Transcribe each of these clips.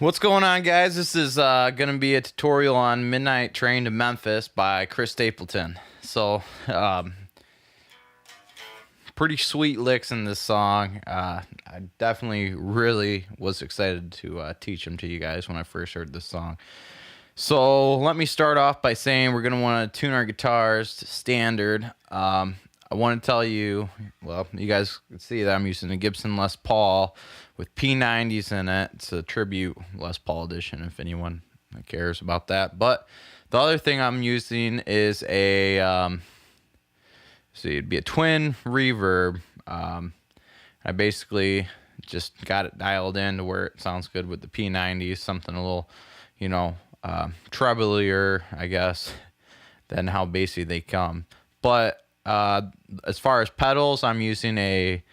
What's going on, guys? This is going to be a tutorial on Midnight Train to Memphis by Chris Stapleton. Pretty sweet licks in this song. I definitely really was excited to teach them to you guys when I first heard this song. So let me start off by saying we're going to want to tune our guitars to standard. I want to tell you, well, you guys can see that I'm using a Gibson Les Paul with P90s in it. It's a tribute Les Paul edition if anyone cares about that. But the other thing I'm using is it'd be a twin reverb. I basically just got it dialed in to where it sounds good with the P90s, something a little, treblier, I guess, than how bassy they come. But as far as pedals, I'm using a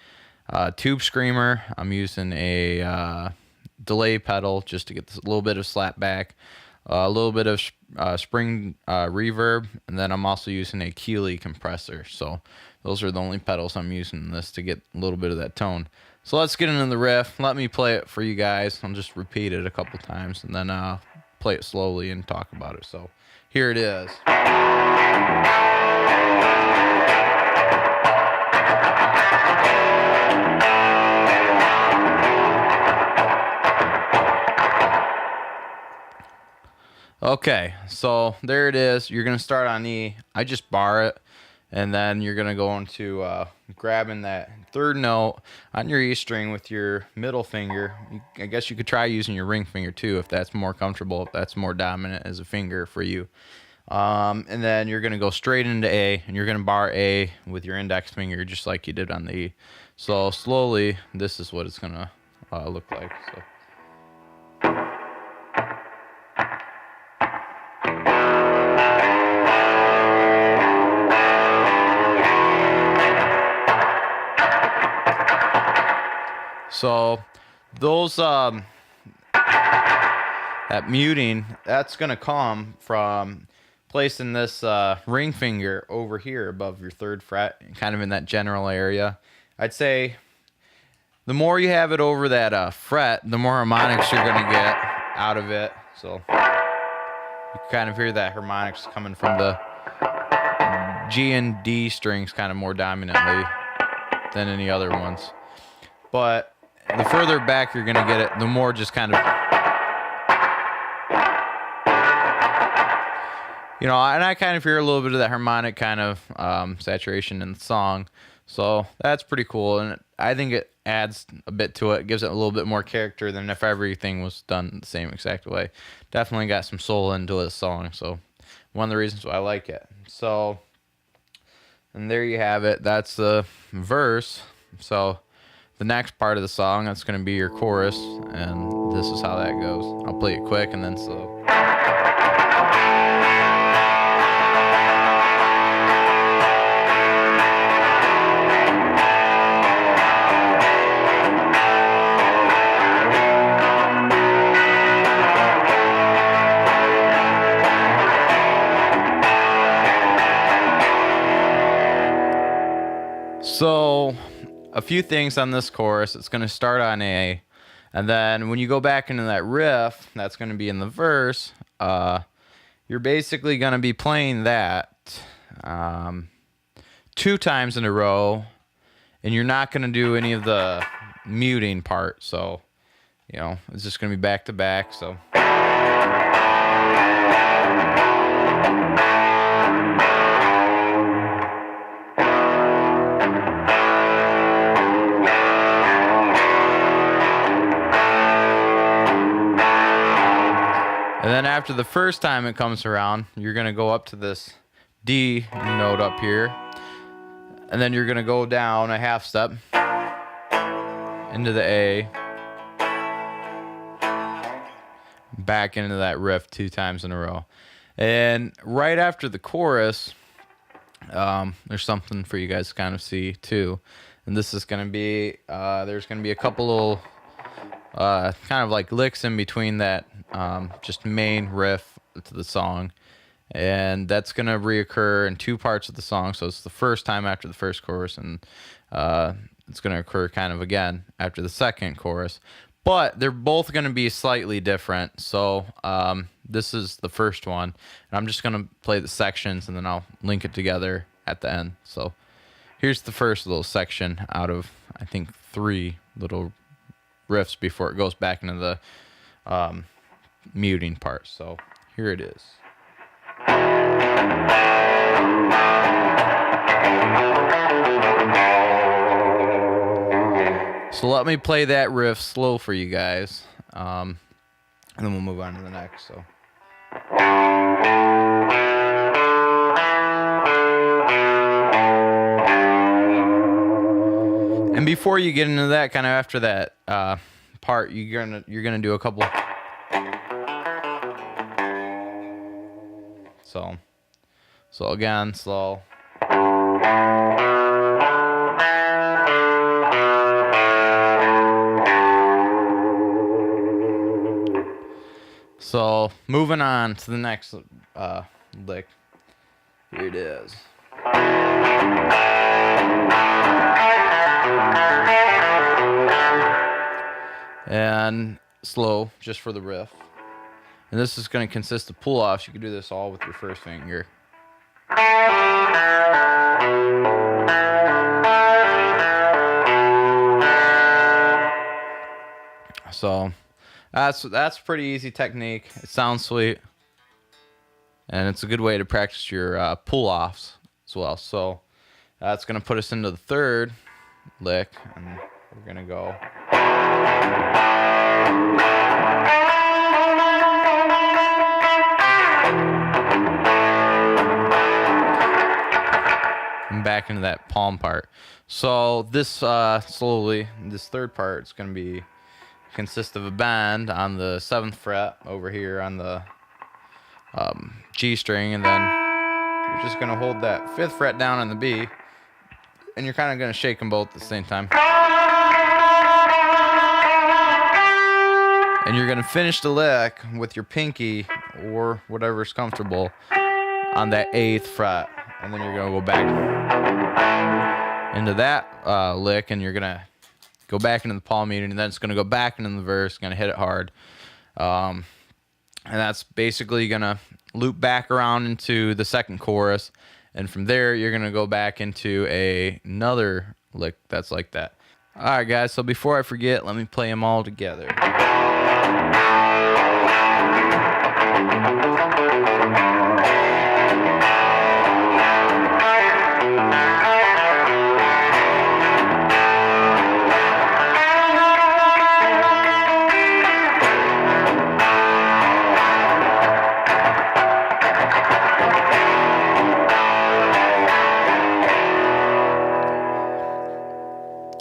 tube screamer. I'm using a delay pedal just to get this, a little bit of slap back, a little bit of spring reverb, and then I'm also using a Keeley compressor. So those are the only pedals I'm using in this to get a little bit of that tone. So let's get into the riff. Let me play it for you guys. I'll just repeat it a couple times and then play it slowly and talk about it. So here it is. Okay, so there it is. You're going to start on E. I just bar it, and then you're going to go into grabbing that third note on your E string with your middle finger. I guess you could try using your ring finger too if that's more comfortable, if that's more dominant as a finger for you. And then you're going to go straight into A, and you're going to bar A with your index finger just like you did on the E. So slowly, this is what it's going to look like. So those that muting, that's gonna come from placing this ring finger over here above your third fret, kind of in that general area. I'd say the more you have it over that fret, the more harmonics you're gonna get out of it. So you kind of hear that harmonics coming from the G and D strings kind of more dominantly than any other ones. But the further back you're going to get it, the more just kind of, and I kind of hear a little bit of that harmonic kind of saturation in the song. So that's pretty cool. And I think it adds a bit to it. It gives it a little bit more character than if everything was done the same exact way. Definitely got some soul into this song. So one of the reasons why I like it. So, and there you have it. That's the verse. So the next part of the song, that's going to be your chorus, and this is how that goes. I'll play it quick and then slow. So a few things on this chorus. It's going to start on A, and then when you go back into that riff, that's going to be in the verse. You're basically going to be playing that 2 times in a row, and you're not going to do any of the muting part. So, it's just going to be back to back. So. And then after the first time it comes around, you're going to go up to this D note up here. And then you're going to go down a half step into the A. Back into that riff 2 times in a row. And right after the chorus, there's something for you guys to kind of see too. And this is going to be, there's going to be a couple little kind of like licks in between that just main riff to the song, and that's going to reoccur in 2 parts of the song. So it's the first time after the first chorus, and it's going to occur kind of again after the second chorus. but they're both going to be slightly different. So this is the first one, and I'm just going to play the sections, and then I'll link it together at the end. So here's the first little section out of, I think, 3 little riffs before it goes back into the muting part. So here it is. So let me play that riff slow for you guys, and then we'll move on to the next. So. And before you get into that, kind of after that part, you're gonna do a couple. So again, slow. So moving on to the next lick. Here it is. And slow, just for the riff. And this is going to consist of pull-offs. You can do this all with your first finger. So that's pretty easy technique. It sounds sweet, and it's a good way to practice your pull-offs as well. So that's going to put us into the third lick, and we're going to go. And back into that palm part. So this slowly, this third part is going to consist of a bend on the 7th fret over here on the G string, and then you're just going to hold that 5th fret down on the B, and you're kind of going to shake them both at the same time. And you're going to finish the lick with your pinky or whatever's comfortable on that 8th fret, and then you're going to go back into that lick, and you're going to go back into the palm muting, and then it's going to go back into the verse, going to hit it hard. And that's basically going to loop back around into the second chorus, and from there you're going to go back into another lick that's like that. All right, guys, so before I forget, let me play them all together.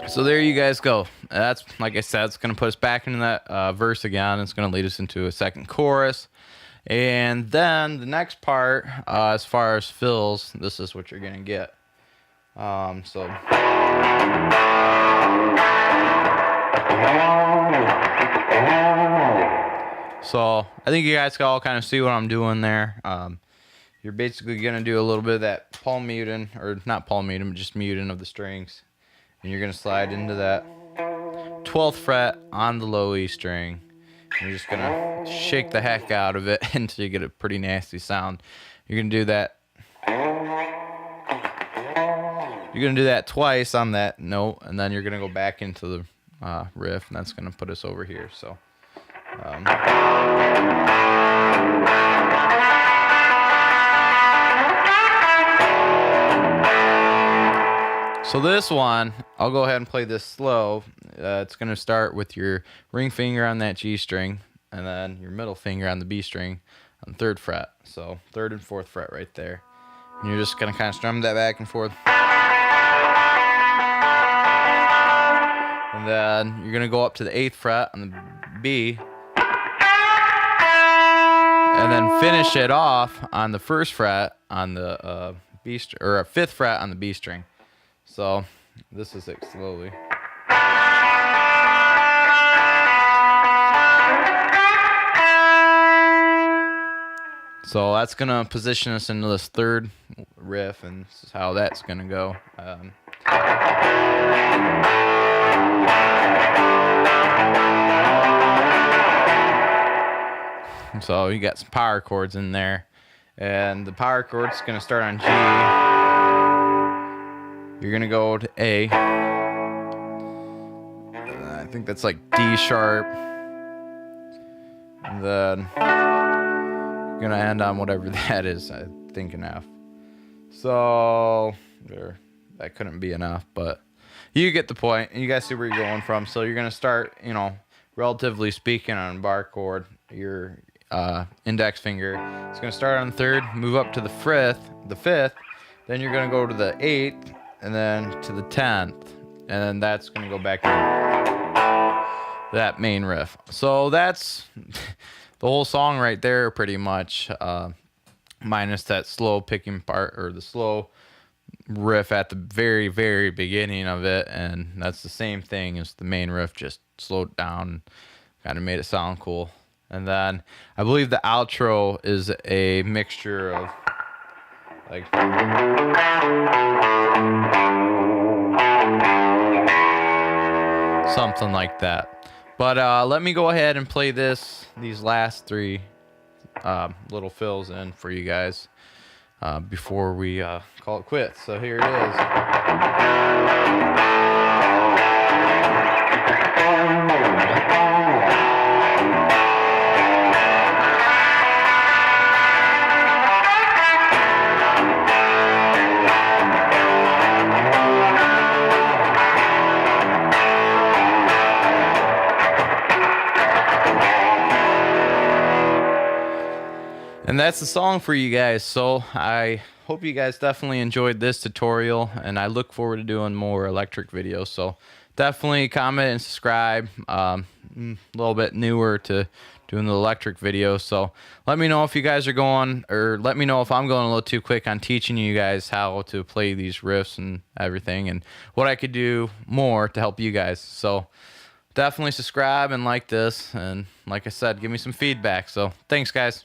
So there you guys go. That's, like I said, it's going to put us back into that verse again. It's going to lead us into a second chorus. And then the next part, as far as fills, this is what you're going to get. So I think you guys can all kind of see what I'm doing there. You're basically going to do a little bit of that palm muting, or not palm muting, but just muting of the strings. And you're going to slide into that 12th fret on the low E string. And you're just going to shake the heck out of it until you get a pretty nasty sound. You're going to do that. You're going to do that twice on that note, and then you're going to go back into the riff, and that's going to put us over here. So So this one, I'll go ahead and play this slow. It's going to start with your ring finger on that G string, and then your middle finger on the B string on the 3rd fret. So 3rd and 4th fret right there. And you're just going to kind of strum that back and forth. And then you're going to go up to the 8th fret on the B, and then finish it off on the 1st fret on the B string, or 5th fret on the B string. So this is it slowly. So that's going to position us into this 3rd riff, and this is how that's going to go. So you got some power chords in there, and the power chord's gonna start on G. You're gonna go to A. I think that's like D sharp. And then you're gonna end on whatever that is. I think an F. So there, that couldn't be enough, but you get the point. You guys see where you're going from. So you're gonna start, you know, relatively speaking, on a bar chord. Your index finger is gonna start on the 3rd, move up to the 5th, then you're gonna go to the 8th, and then to the 10th, and then that's gonna go back to that main riff. So that's the whole song right there, pretty much, minus that slow picking part, or the slow riff at the very, very beginning of it, and that's the same thing as the main riff, just slowed down, kind of made it sound cool. And then I believe the outro is a mixture of like something like that. But let me go ahead and play these last 3 little fills in for you guys before we call it quits. So here it is. And that's the song for you guys. So I hope you guys definitely enjoyed this tutorial, and I look forward to doing more electric videos. So definitely comment and subscribe. A little bit newer to doing the electric videos. So let me know if you guys are going, or let me know if I'm going a little too quick on teaching you guys how to play these riffs and everything, and what I could do more to help you guys. So definitely subscribe and like this. And like I said, give me some feedback. So thanks, guys.